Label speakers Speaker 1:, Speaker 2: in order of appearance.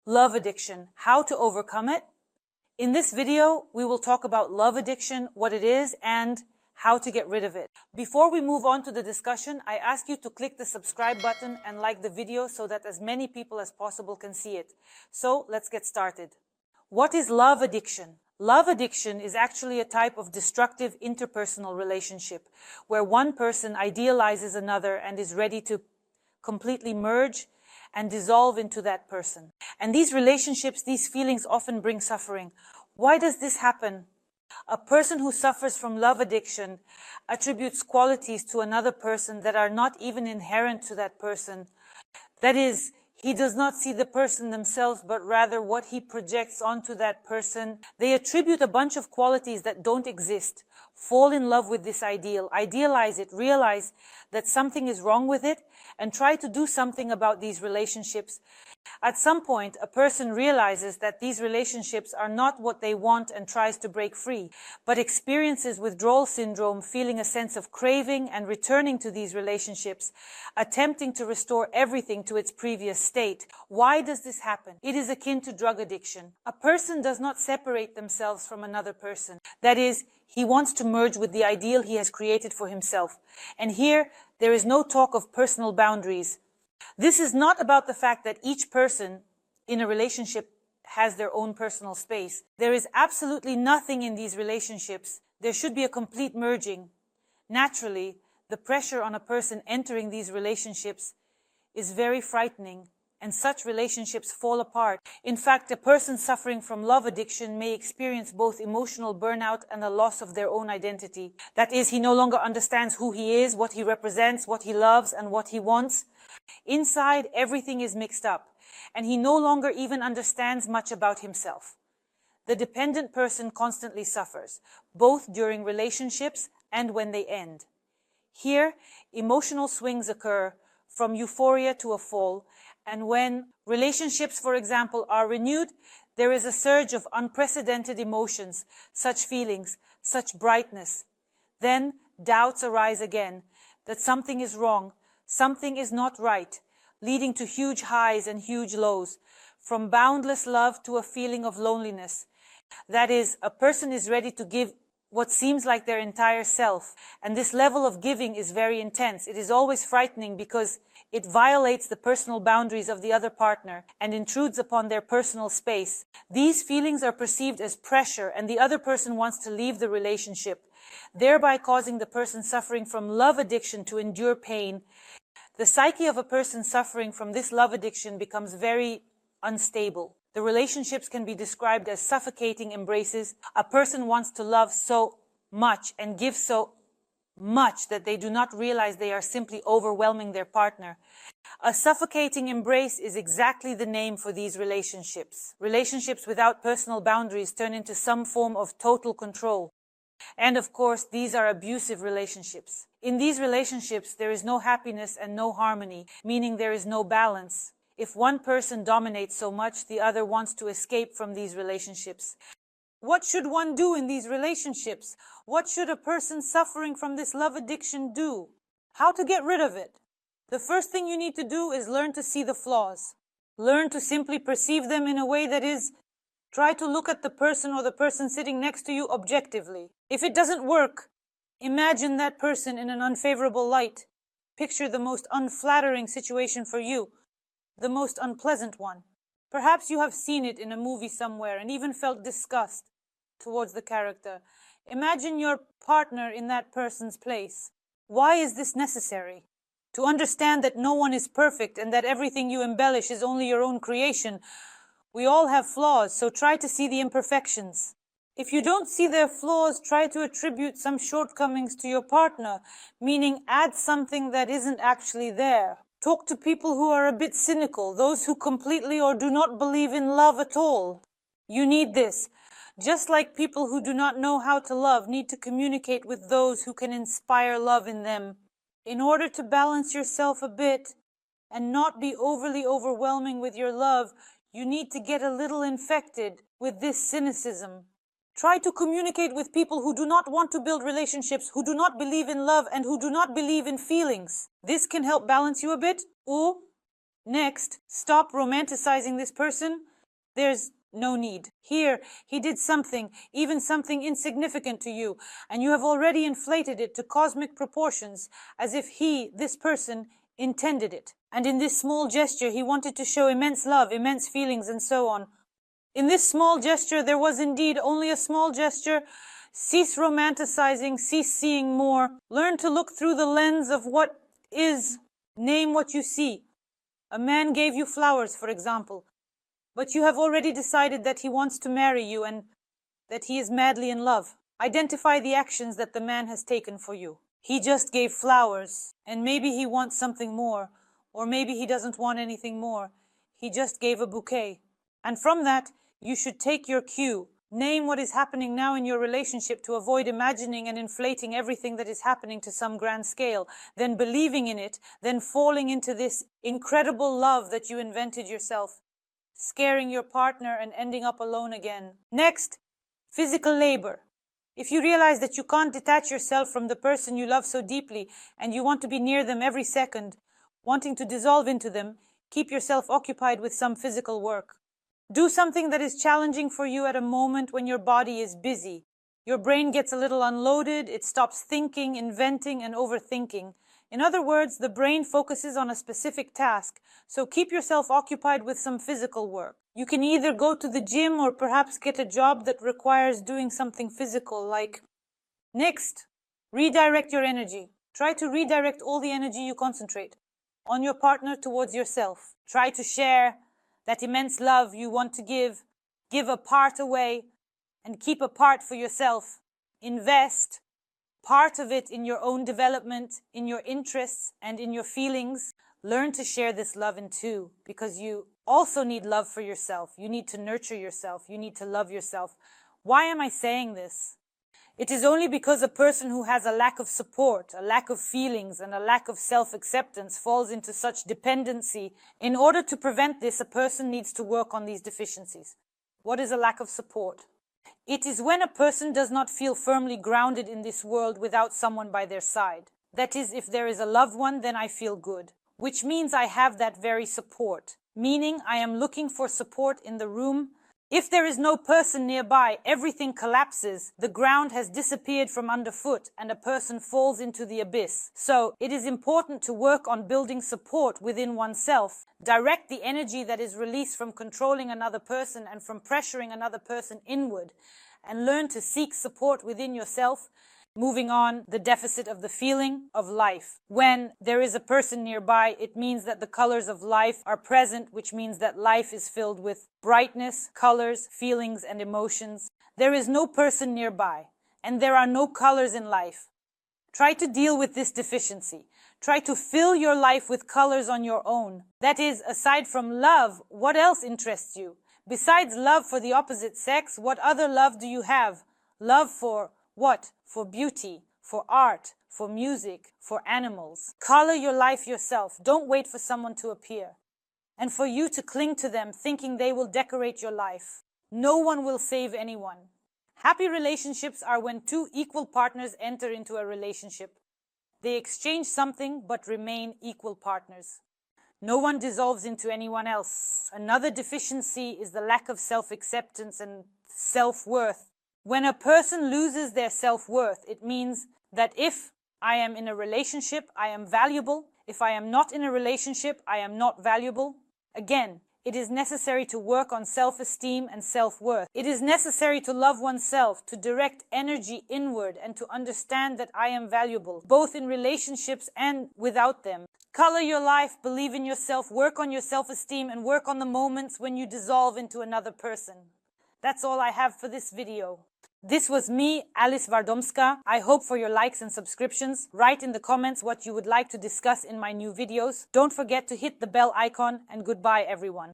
Speaker 1: Love addiction, how to overcome it. In this video, we will talk about love addiction, what it is, and how to get rid of it. Before we move on to the discussion, I ask you to click the subscribe button and like the video so that as many people as possible can see it. So let's get started. What is love addiction? Love addiction is actually a type of destructive interpersonal relationship where one person idealizes another and is ready to completely merge and dissolve into that person. And these relationships, these feelings often bring suffering. Why does this happen? A person who suffers from love addiction attributes qualities to another person that are not even inherent to that person. That is, he does not see the person themselves, but rather what he projects onto that person. They attribute a bunch of qualities that don't exist. Fall in love with this ideal, idealize it, realize that something is wrong with it, and try to do something about these relationships. At some point, a person realizes that these relationships are not what they want and tries to break free, but experiences withdrawal syndrome, feeling a sense of craving and returning to these relationships, attempting to restore everything to its previous state. Why does this happen? It is akin to drug addiction. A person does not separate themselves from another person. That is, he wants to merge with the ideal he has created for himself. And here, there is no talk of personal boundaries. This is not about the fact that each person in a relationship has their own personal space. There is absolutely nothing in these relationships. There should be a complete merging. Naturally, the pressure on a person entering these relationships is very frightening, and such relationships fall apart. In fact, a person suffering from love addiction may experience both emotional burnout and a loss of their own identity. That is, he no longer understands who he is, what he represents, what he loves, and what he wants. Inside, everything is mixed up, and he no longer even understands much about himself. The dependent person constantly suffers, both during relationships and when they end. Here, emotional swings occur, from euphoria to a fall, and when relationships, for example, are renewed, there is a surge of unprecedented emotions, such feelings, such brightness. Then doubts arise again, that something is wrong, something is not right, leading to huge highs and huge lows, from boundless love to a feeling of loneliness. That is, a person is ready to give what seems like their entire self, and this level of giving is very intense. It is always frightening because it violates the personal boundaries of the other partner and intrudes upon their personal space. These feelings are perceived as pressure, and the other person wants to leave the relationship, thereby causing the person suffering from love addiction to endure pain. The psyche of a person suffering from this love addiction becomes very unstable. The relationships can be described as suffocating embraces. A person wants to love so much and give so much that they do not realize they are simply overwhelming their partner. A suffocating embrace is exactly the name for these relationships. Relationships without personal boundaries turn into some form of total control. And of course, these are abusive relationships. In these relationships, there is no happiness and no harmony, meaning there is no balance. If one person dominates so much, the other wants to escape from these relationships. What should one do in these relationships? What should a person suffering from this love addiction do? How to get rid of it? The first thing you need to do is learn to see the flaws. Learn to simply perceive them in a way that is, try to look at the person or the person sitting next to you objectively. If it doesn't work, imagine that person in an unfavorable light. Picture the most unflattering situation for you, the most unpleasant one. Perhaps you have seen it in a movie somewhere and even felt disgust towards the character. Imagine your partner in that person's place. Why is this necessary? To understand that no one is perfect and that everything you embellish is only your own creation. We all have flaws, so try to see the imperfections. If you don't see their flaws, try to attribute some shortcomings to your partner, meaning add something that isn't actually there. Talk to people who are a bit cynical, those who completely or do not believe in love at all. You need this. Just like people who do not know how to love need to communicate with those who can inspire love in them. In order to balance yourself a bit and not be overly overwhelming with your love, you need to get a little infected with this cynicism. Try to communicate with people who do not want to build relationships, who do not believe in love, and who do not believe in feelings. This can help balance you a bit. Or, next, stop romanticizing this person. There's no need. Here, he did something, even something insignificant to you, and you have already inflated it to cosmic proportions, as if he, this person, intended it. And in this small gesture, he wanted to show immense love, immense feelings, and so on. In this small gesture, there was indeed only a small gesture. Cease romanticizing, cease seeing more. Learn to look through the lens of what is. Name what you see. A man gave you flowers, for example, but you have already decided that he wants to marry you and that he is madly in love. Identify the actions that the man has taken for you. He just gave flowers, and maybe he wants something more, or maybe he doesn't want anything more. He just gave a bouquet. And from that, you should take your cue. Name what is happening now in your relationship to avoid imagining and inflating everything that is happening to some grand scale, then believing in it, then falling into this incredible love that you invented yourself, scaring your partner and ending up alone again. Next, physical labor. If you realize that you can't detach yourself from the person you love so deeply and you want to be near them every second, wanting to dissolve into them, keep yourself occupied with some physical work. Do something that is challenging for you at a moment when your body is busy. Your brain gets a little unloaded, it stops thinking, inventing, and overthinking. In other words, the brain focuses on a specific task, so keep yourself occupied with some physical work. You can either go to the gym or perhaps get a job that requires doing something physical, like... Next, redirect your energy. Try to redirect all the energy you concentrate on your partner towards yourself. Try to share that immense love you want to give a part away and keep a part for yourself. Invest part of it in your own development, in your interests, and in your feelings. Learn to share this love in two, because you also need love for yourself. You need to nurture yourself. You need to love yourself. Why am I saying this? It is only because a person who has a lack of support, a lack of feelings, and a lack of self-acceptance falls into such dependency. In order to prevent this, a person needs to work on these deficiencies. What is a lack of support? It is when a person does not feel firmly grounded in this world without someone by their side. That is, if there is a loved one, then I feel good, which means I have that very support, meaning I am looking for support in the room. If there is no person nearby, everything collapses, the ground has disappeared from underfoot, and a person falls into the abyss. So, it is important to work on building support within oneself, direct the energy that is released from controlling another person and from pressuring another person inward, and learn to seek support within yourself. Moving on, the deficit of the feeling of life. When there is a person nearby, it means that the colors of life are present, which means that life is filled with brightness, colors, feelings, and emotions. There is no person nearby, and there are no colors in life. Try to deal with this deficiency. Try to fill your life with colors on your own. That is, aside from love, what else interests you? Besides love for the opposite sex, what other love do you have? Love for what? For beauty, for art, for music, for animals. Color your life yourself. Don't wait for someone to appear, and for you to cling to them thinking they will decorate your life. No one will save anyone. Happy relationships are when two equal partners enter into a relationship. They exchange something but remain equal partners. No one dissolves into anyone else. Another deficiency is the lack of self-acceptance and self-worth. When a person loses their self-worth, it means that if I am in a relationship, I am valuable. If I am not in a relationship, I am not valuable. Again, it is necessary to work on self-esteem and self-worth. It is necessary to love oneself, to direct energy inward, and to understand that I am valuable, both in relationships and without them. Color your life, believe in yourself, work on your self-esteem, and work on the moments when you dissolve into another person. That's all I have for this video. This was me, Alice Wardomska. I hope for your likes and subscriptions. Write in the comments what you would like to discuss in my new videos. Don't forget to hit the bell icon, and goodbye everyone.